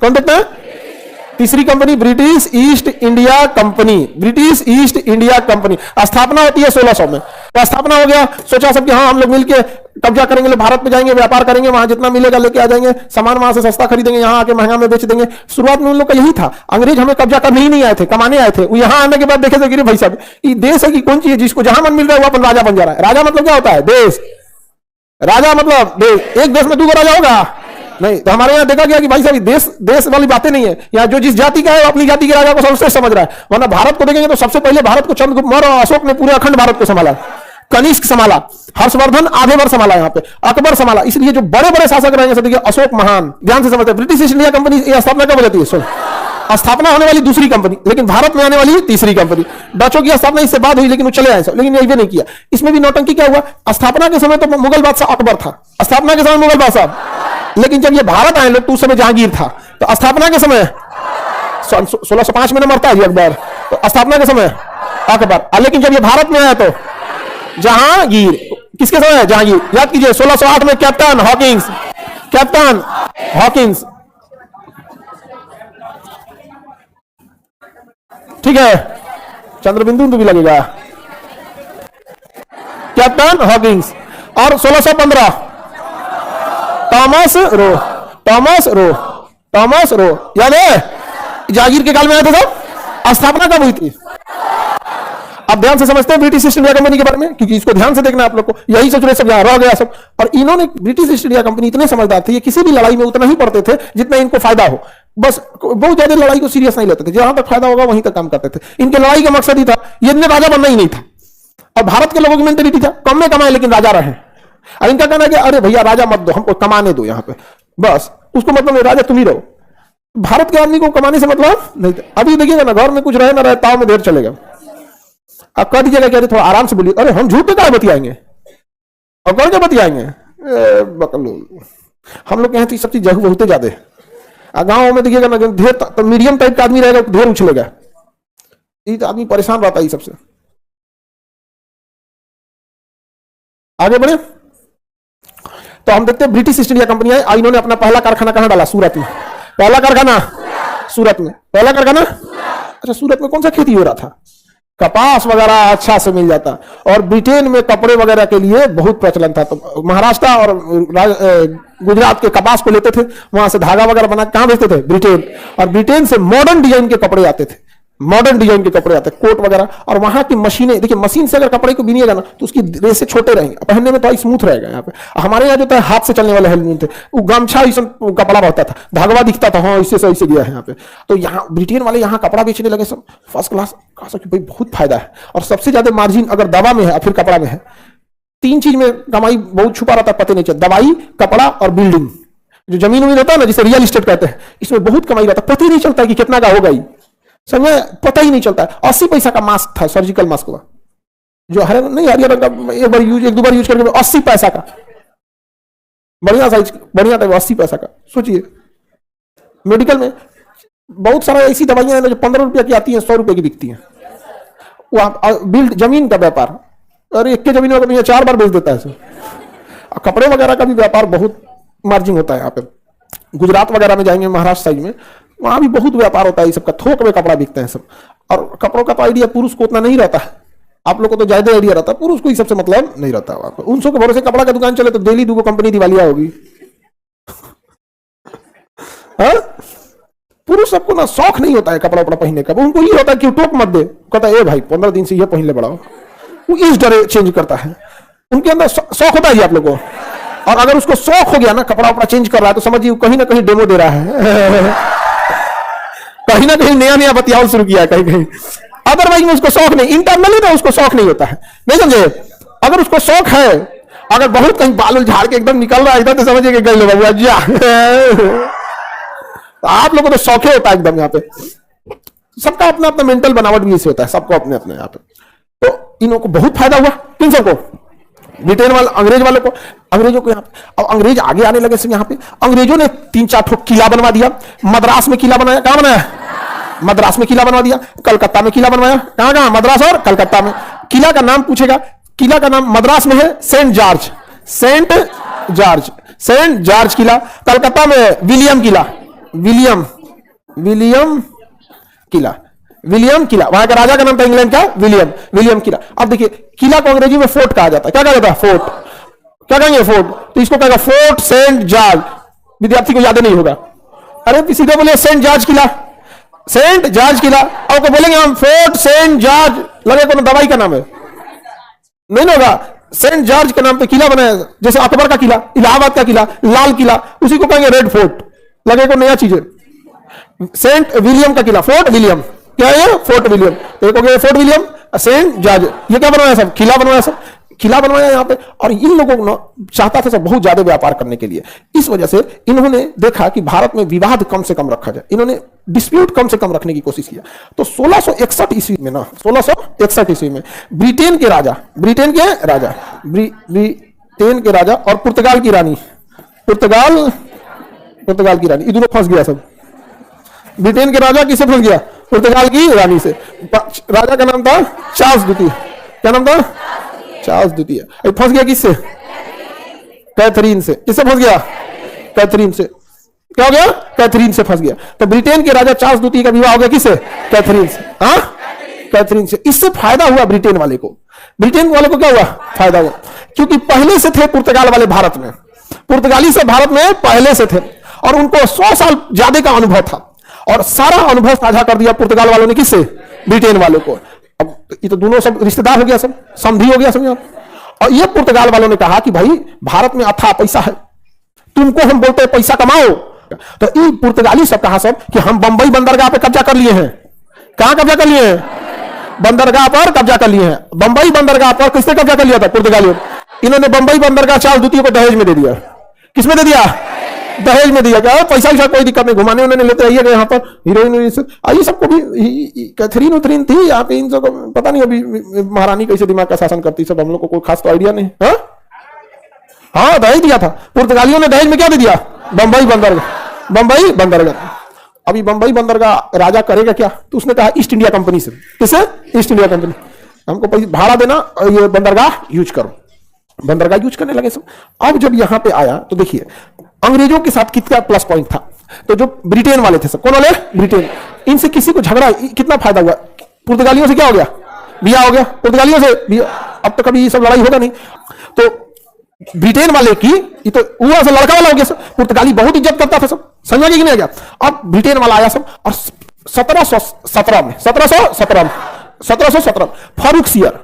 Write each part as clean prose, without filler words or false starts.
कौन देखता है? तीसरी company British east India company. British east India company स्थापना होती है 1600 में। तो स्थापना हो गया, सोचा सब कि हाँ हम लोग मिलके कब्जा करेंगे, भारत में जाएंगे, व्यापार करेंगे, वहां जितना मिलेगा लेके आ जाएंगे, सामान वहां से सस्ता खरीदेंगे, यहाँ आके महंगा में बेच देंगे। शुरुआत में उन लोग का यही था। अंग्रेज हमें कब्जा करने ही नहीं आए थे, कमाने आए थे। वो यहाँ आने के बाद देखे थे कि भाई साहब ये देश है कि कौन चीज है, जिसको जहां मन मिल रहा है वो अपन राजा बन जा रहा है। राजा मतलब क्या होता है? देश। राजा मतलब देश। एक देश में 2 राजा होगा नहीं। तो हमारे यहाँ देखा गया कि भाई साहब देश देश वाली बातें नहीं है। यहाँ जो जिस जाति का है अपनी जाति के राजा को सर्वश्रेष्ठ समझ रहा है। वरना भारत को देखेंगे तो सबसे पहले भारत को चंद्रगुप्त मौर्य और अशोक ने पूरे अखंड भारत को संभाला, कनिष्क संभाला, हर्षवर्धन आधे बार संभाला, यहाँ पे अकबर संभाला। इसलिए जो बड़े बड़े शासक रहेंगे देखिए अशोक महान, ध्यान से समझते हैं। ब्रिटिश ईस्ट इंडिया कंपनी स्थापना कब होती है? स्थापना होने वाली दूसरी कंपनी, लेकिन भारत में आने वाली तीसरी कंपनी। डचों की स्थापना इससे बाद हुई, लेकिन वो चले आए सब, लेकिन ये नहीं किया। इसमें भी नौटंकी क्या हुआ? स्थापना के समय तो मुगल बादशाह अकबर था, स्थापना के समय मुगल बादशाह, लेकिन जब ये भारत आए लोग तो उस समय जहांगीर था। तो स्थापना के समय 1605 में मरता है अकबर, तो स्थापना के समय अकबर, लेकिन जब ये भारत में आया तो जहांगीर। किसके समय? जहांगीर। याद कीजिए 1608 में कैप्टन हॉकिंस, कैप्टन हॉकिंस, ठीक है, चंद्रबिंदु तो भी लगेगा, कैप्टन हॉकिंस। और 1615 Thomas Roe, Thomas Roe, Thomas Roe, याद है? जहांगीर के काल में आए थे सब। स्थापना कब हुई थी? आप ध्यान से समझते हैं ब्रिटिश ईस्ट इंडिया कंपनी के बारे में, क्योंकि इसको ध्यान से देखना आप लोग को। यही सोच रहे सब यहाँ रह गया सब। और इन्होंने ब्रिटिश ईस्ट इंडिया कंपनी इतने समझदार थे, ये किसी भी लड़ाई में उतना ही पड़ते थे जितना इनको फायदा हो। बस बहुत ज्यादा लड़ाई को सीरियस नहीं लेते थे, जहां तक फायदा होगा वहीं तक काम करते थे। इनके लड़ाई का मकसद ही था, ये इतने राजा बनना ही नहीं था। और भारत के लोगों की मेंटेलिटी था कम में कमाए लेकिन राजा रहे। और इनका कहना है कि अरे भैया राजा मत दो, हमको कमाने दो यहाँ पे, बस उसको मतलब राजा तुम ही रहो। भारत के आदमी को कमाने से मतलब नहीं था। अभी देखिएगा ना, घर में कुछ रहे ना रहे, ताव में देर चलेगा। आप कह दीजिएगा कि अरे थोड़ा आराम से बोलिए, अरे हम झूठ पे क्या बतियाएंगे और कौन क्या बतियाएंगे? हम लोग यहाँ तो सब चीज जहू बहुते ज्यादा है। गाँव में देखिएगा ना, ढेर तो मीडियम टाइप का आदमी रहेगा, ढेर उछलेगा, ये तो आदमी परेशान रहता है सबसे। आगे बढ़े तो हम देखते हैं ब्रिटिश ईस्ट इंडिया कंपनी आई, इन्होंने अपना पहला कारखाना कहां डाला? सूरत में। पहला कारखाना सूरत में, पहला कारखाना। अच्छा, सूरत में कौन सा खेती हो रहा था? कपास वगैरह अच्छा से मिल जाता। और ब्रिटेन में कपड़े वगैरह के लिए बहुत प्रचलन था। तो महाराष्ट्र और गुजरात के कपास को लेते थे, वहां से धागा वगैरह बना कहां भेजते थे? ब्रिटेन। और ब्रिटेन से मॉडर्न डिजाइन के कपड़े आते थे, मॉडर्न डिजाइन के कपड़े आते, कोट वगैरह। और वहां की मशीनें देखिए, मशीन से अगर कपड़े को बीनिएगा ना तो उसकी रेसे छोटे रहेंगे, पहनने में थोड़ा स्मूथ रहेगा। यहाँ पे हमारे यहाँ जो था हाथ से चलने वाले हेलमेट थे, वो गमछा कपड़ा होता था, धागवा दिखता था, हाँ इससे सही से गया है यहाँ पे। तो यहाँ ब्रिटेन वाले यहाँ कपड़ा बेचने लगे सब फर्स्ट क्लास, कहा सब भाई बहुत फायदा है। और सबसे ज्यादा मार्जिन अगर दवा में है फिर कपड़ा में है। 3 चीज में कमाई बहुत छुपा रहता है, पता नहीं चलता। दवाई, कपड़ा और बिल्डिंग। जो जमीन उमीन होता है ना, जिसे रियल एस्टेट कहते हैं, इसमें बहुत कमाई रहता है, पता ही नहीं चलता कि कितना का होगा ही, समझे? पता ही नहीं चलता है। 80 पैसा का मास्क था, सर्जिकल मास्क हुआ, जो हरे नहीं हरियर रंग का, एक दो बार यूज करके 80 पैसा का, बढ़िया साइज, बढ़िया टाइप, 80 पैसा का। सोचिए मेडिकल में बहुत सारा ऐसी दवाइयां हैं जो 15 रुपया की आती हैं, 100 रुपए की बिकती हैं। वहां बिल्ड जमीन का व्यापार, अरे एक के जमीन में 4 बार बेच देता है। कपड़े वगैरह का भी व्यापार बहुत मार्जिन होता है यहाँ पे। गुजरात वगैरह में जाएंगे, महाराष्ट्र साइड में, वहां भी बहुत व्यापार होता है सबका, थोक में कपड़ा बिकते हैं सब। और कपड़ों का तो आइडिया पुरुष को उतना नहीं रहता है, आप लोग को तो ज्यादा आइडिया रहता है, पुरुष को ही सबसे मतलब नहीं रहता है। उनसों के भरोसे कपड़ा का दुकान चले तो डेली 2 कंपनी दिवालिया होगी। हाँ? पुरुष सबको ना शौक नहीं होता है कपड़ा उपड़ा पहनने का, उनको ये होता है कि टोक मत दे, कहता है ए भाई 15 दिन से ये पहन ले बढ़ाओ, वो इस डरे चेंज करता है। उनके अंदर शौक होता है आप लोगों को। और अगर उसको शौक हो गया ना कपड़ा उपड़ा चेंज कर रहा है तो समझिए कहीं ना कहीं डेमो दे रहा है कहीं ना कहीं नया बतियाव शुरू किया कहीं कहीं। अदरवाइज में उसको शौक नहीं, इंटरनली तो उसको शौक नहीं होता है, नहीं समझे? अगर उसको शौक है, अगर बहुत कहीं बाल झाड़ के एकदम निकल रहा है इधर, तो समझिए कि गई बाबू जा तो आप लोगों को तो शौक होता है एकदम। यहाँ पे सबका अपना अपना मेंटल बनावट भी इसे होता है, सबको अपने अपने। यहाँ पे तो इन लोगों को बहुत फायदा हुआ, किन सबको? ब्रिटेन वाले, अंग्रेज वालों को, अंग्रेजों को। यहाँ पे अब अंग्रेज आगे आने लगे सब। यहाँ पे अंग्रेजों ने 3-4 ठोक किला बनवा दिया। मद्रास में किला बनाया, कहां बनाया? मद्रास में किला बनवा दिया। कलकत्ता में किला बनवाया, कहां कहां? मद्रास और कलकत्ता में। किला का नाम पूछेगा, किला का नाम मद्रास में है Saint George, Saint George, Saint George किला। कलकत्ता में विलियम किला, विलियम विलियम किला, विलियम किला, वहां का राजा का नाम था इंग्लैंड का विलियम, विलियम किला। अब देखिए किला को अंग्रेजी में फोर्ट कहा जाता है। क्या कहा जाता है? फोर्ट। क्या कहेंगे? फोर्ट। तो इसको कहेगा फोर्ट सेंट जॉर्ज। विद्यार्थी को याद नहीं होगा, अरे सीधे बोले सेंट जॉर्ज किला, सेंट जॉर्ज किला। और को बोलेंगे हम फोर्ट सेंट जॉर्ज, लगे कोनो दवाई का नाम है, नहीं होगा। सेंट जॉर्ज के नाम पे किला बनाया, जैसे अकबर का किला, इलाहाबाद का किला, लाल किला, उसी को कहेंगे रेड फोर्ट, लगे को नया चीज है। सेंट विलियम का किला, फोर्ट विलियम, क्या है? Fort William. तो एक हो गया फोर्ट विलियम, सेंट जॉर्ज। ये क्या बनवाया सब? किला बनवाया, सब किला बनवाया यहाँ पे। और इन लोगों को चाहता था सब बहुत ज्यादा व्यापार करने के लिए। इस वजह से इन्होंने देखा कि भारत में विवाद कम से कम रखा जाए, इन्होंने डिस्प्यूट कम से कम रखने की कोशिश किया। तो 1661 ईस्वी में ना, 1661 ईस्वी में ब्रिटेन के राजा, ब्रिटेन के राजा और पुर्तगाल की रानी, पुर्तगाल की रानी, ये दोनों फंस गया सब। ब्रिटेन के राजा किससे फंस गया? पुर्तगाल की रानी से। राजा का नाम था चार्ल्स द्वितीय। क्या नाम था? चार्ल्स द्वितीय। फंस गया किससे? कैथरीन से। किससे फंस गया? कैथरीन से। क्या हो गया? कैथरीन से फंस गया। तो ब्रिटेन के राजा चार्ल्स द्वितीय का विवाह हो गया किससे? कैथरीन से। हाँ, कैथरीन से। इससे फायदा हुआ ब्रिटेन वाले को। ब्रिटेन वाले को क्या हुआ? फायदा हुआ, क्योंकि पहले से थे पुर्तगाल वाले भारत में, पुर्तगाली से भारत में पहले से थे, और उनको 100 साल ज्यादा का अनुभव था, और सारा अनुभव साझा कर दिया पुर्तगाल वालों ने किससे? ब्रिटेन वालों को। अब ये तो दोनों सब रिश्तेदार हो गया, सब संधि हो गया, समझो। और ये पुर्तगाल वालों ने कहा कि भाई भारत में अथाह पैसा है, तुमको हम बोलते हैं पैसा कमाओ। तो ये पुर्तगाली सब कहा सब कि हम बंबई बंदरगाह पे कब्जा कर लिए हैं। कहां कब्जा कर लिए हैं? बंदरगाह पर कब्जा कर लिए हैं। बंबई बंदरगाह पर किसने कब्जा कर लिया था? पुर्तगालियों। इन्होंने बंबई बंदरगाह चार्ल्स द्वितीय को दहेज में दे दिया। किसमें दे दिया? दहेज में दिया। क्या पैसा वैसा कोई दिक्कत नहीं, घुमाने उन्होंने लेते रहिए यहाँ पर हीरोइन, ये सबको भी कैथरीन उथरीन थी यहाँ पे। इन सबको पता नहीं अभी महारानी कैसे दिमाग का शासन करती, सब हम लोग को कोई खास तो आइडिया नहीं। हाँ, दहेज दिया था पुर्तगालियों ने। दहेज में क्या दे दिया? बंबई बंदरगाह, बंबई बंदरगाह। अभी बंबई बंदरगाह राजा करेगा क्या? तो उसने कहा ईस्ट इंडिया कंपनी से। किसे? ईस्ट इंडिया कंपनी, हमको पैसे भाड़ा देना, ये बंदरगाह यूज करो। बंदरगाह यूज करने लगे सब। अब जब यहां पे आया तो देखिए अंग्रेजों के साथ कितना प्लस पॉइंट था। तो जो ब्रिटेन वाले थे सब, कौन वाले? ब्रिटेन। इनसे किसी को झगड़ा, कितना फायदा हुआ? पुर्तगालियों से क्या हो गया? बिया हो गया पुर्तगालियों से। अब तो कभी ये सब लड़ाई होगा नहीं। तो ब्रिटेन वाले की ये तो हुआ से लड़का वाला हो गया सब। पुर्तगाली बहुत इज्जत करता था सब, समझा कि नहीं गया? अब ब्रिटेन वाला आया सब, और 1717 में 1717 फारूक सियर,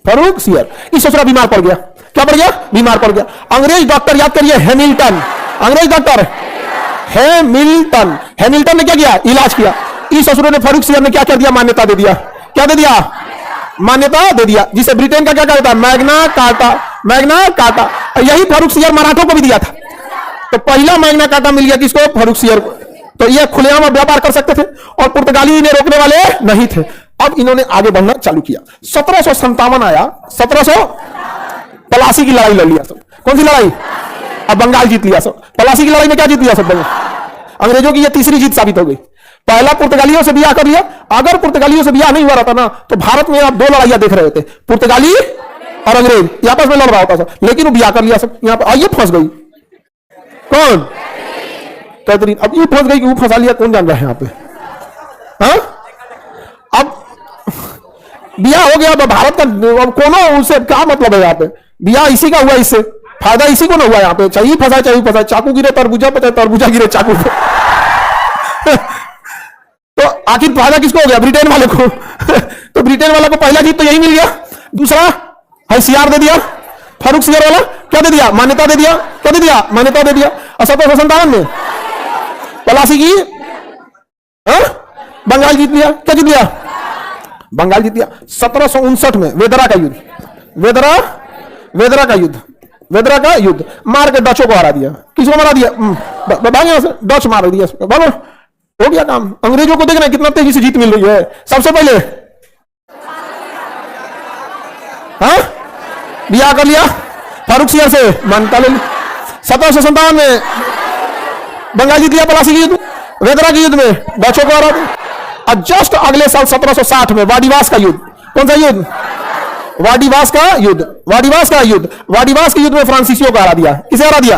फारूक सियर इस ससुरा बीमार पड़ गया। क्या पड़ गया? बीमार पड़ गया। अंग्रेज डॉक्टर, याद करिए, हैमिल्टन, अंग्रेज डॉक्टर हैमिल्टन। हैमिल्टन ने क्या किया? इलाज किया। इस ससुर ने, फारूक सियर ने क्या कर दिया? मान्यता दे दिया। क्या दे दिया? मान्यता दे दिया, जिसे ब्रिटेन का क्या कहता है? Magna carta, Magna carta. यही फारूक सियर मराठों को भी दिया था। तो पहला मैग्ना कार्टा मिल गया किसको? फारूक सियर को। तो ये खुलेआम व्यापार कर सकते थे, और पुर्तगाली इन्हें रोकने वाले नहीं थे। अब इन्होंने आगे बढ़ना चालू किया। 1757 आया, 1700 पलासी की लड़ाई लड़ लिया सब। कौन सी लड़ाई? अब बंगाल जीत लिया सब। पलासी की लड़ाई में क्या जीत लिया सब? अंग्रेजों की यह तीसरी जीत साबित हो गई। पहला पुर्तगालियों से ब्याह कर लिया। अगर पुर्तगालियों से ब्याह नहीं हुआ रहता ना, तो भारत में आप दो लड़ाइयां देख रहे होते, पुर्तगाली और अंग्रेज आपस में लड़ रहा होता था। लेकिन वो ब्याह कर लिया सब। यहां पर आइए फंस गई कौन? कैथरीन। अब ये फंस गई कि वो फंसा लिया, कौन जान रहा है यहाँ पे? हाँ, अब ब्याह हो गया। भारत का अब कोनो उससे क्या मतलब है? यहाँ पे ब्याह इसी का हुआ, इससे फायदा इसी को ना हुआ। यहाँ पे चाहिए फंसा, चाहिए फंसा, चाकू गिरे तरबूजा पे, तरबूजा गिरे चाकू पे। तो आखिर फायदा किसको हो गया? ब्रिटेन वाले को। तो ब्रिटेन वाला को पहला जीत तो यही मिल गया। दूसरा हैसियार दे दिया, फारूक सियर वाला क्या दे दिया? मान्यता दे दिया। क्या दे दिया? मान्यता दे दिया। 1757 में पलासी की बंगाल जीत लिया। क्या जीत लिया? बंगाल जीत लिया। 1759 में वेदरा का युद्ध, वेदरा का युद्ध मार के डचों को हरा दिया। किसको मारा दिया? डच मार दिया। बोलो, हो गया काम। अंग्रेजों को देखना कितना तेजी से जीत मिल रही है। सबसे पहले ब्याह कर लिया फारूक सियर से, मान्यता ले ली। 1757 में बंगाल जीत लिया, पलासी के युद्ध, वेदरा के युद्ध में डचों को हरा दिया। और जस्ट अगले साल 1760 में वाडिवास का युद्ध। कौन सा युद्ध? वाडिवास का युद्ध, वाडिवास का युद्ध, वाडिवास के युद्ध में फ्रांसीसियों को हरा दिया। किसे हरा दिया?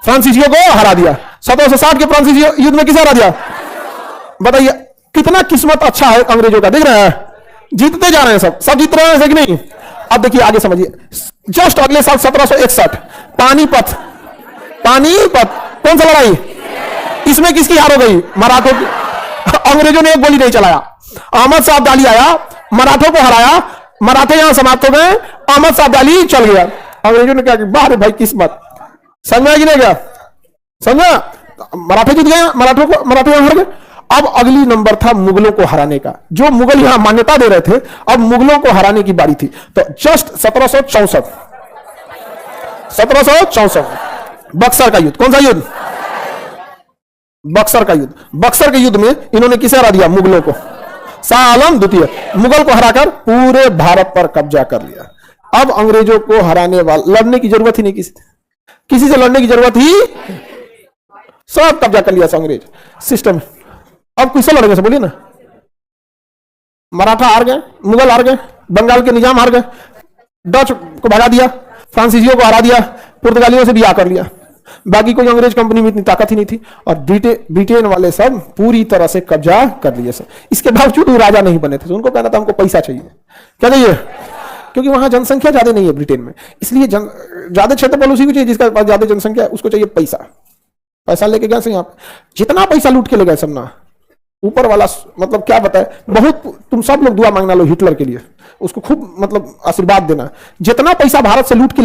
फ्रांसीसियों को हरा दिया। 1760 के फ्रांसीसी युद्ध में किसे हरा दिया? बताइए कितना किस्मत अच्छा है अंग्रेजों का। देख रहे हैं जीतते जा रहे हैं, सब जीत रहे हैं कि नहीं? अब देखिए आगे समझिए, जस्ट अगले साल 1761 पानीपत, पानीपत कौन सा लड़ाई? इसमें किसकी हार हो गई? मराठों की। अंग्रेजों ने एक गोली नहीं चलाया, अहमद साहब अब्दाली आया, मराठों को हराया, मराठे यहां समाप्त हो गए, अहमद साहब अब्दाली चल गया। अंग्रेजों ने क्या किया? बाहर भाई किस्मत, समझा कि नहीं गया? समझा? मराठे जीत गए, मराठे यहां हार गए। अब अगली नंबर था मुगलों को हराने का। जो मुगल यहां मान्यता दे रहे थे, अब मुगलों को हराने की बारी थी। तो जस्ट 1764 बक्सर का युद्ध। कौन सा युद्ध? बक्सर का युद्ध। बक्सर के युद्ध में इन्होंने किसे हरा दिया? मुगलों को। शाह आलम द्वितीय मुगल को हराकर पूरे भारत पर कब्जा कर लिया। अब अंग्रेजों को हराने वाले लड़ने की जरूरत ही नहीं, किसी से लड़ने की जरूरत ही, सब कब्जा कर लिया अंग्रेज सिस्टम। अब किससे लड़ेंगे? बोलिए ना। मराठा हार गए, मुगल हार गए, बंगाल के निजाम हार गए, डच को भगा दिया, फ्रांसीसियों को हरा दिया, पुर्तगालियों से ब्याह कर लिया। बाकी कोई अंग्रेज कंपनी में इतनी ताकत ही नहीं थी, और ब्रिटेन वाले सब पूरी तरह से कब्जा कर लिए सब। इसके बावजूद वो राजा नहीं बने थे। उनको कहना था हमको पैसा चाहिए। क्या चाहिए? क्योंकि वहां जनसंख्या ज्यादा नहीं है ब्रिटेन में, इसलिए ज्यादा क्षेत्रफल उसी को चाहिए जिसका पास ज्यादा जनसंख्या है, उसको चाहिए पैसा। पैसा लेके गए यहाँ पे, जितना पैसा लूट के ले गए सब ना, ऊपर वाला मतलब क्या बताए, बहुत। तुम सब लोग दुआ मांगना लो हिटलर के लिए, उसको खूब मतलब आशीर्वाद देना। जितना पैसा भारत से लूट के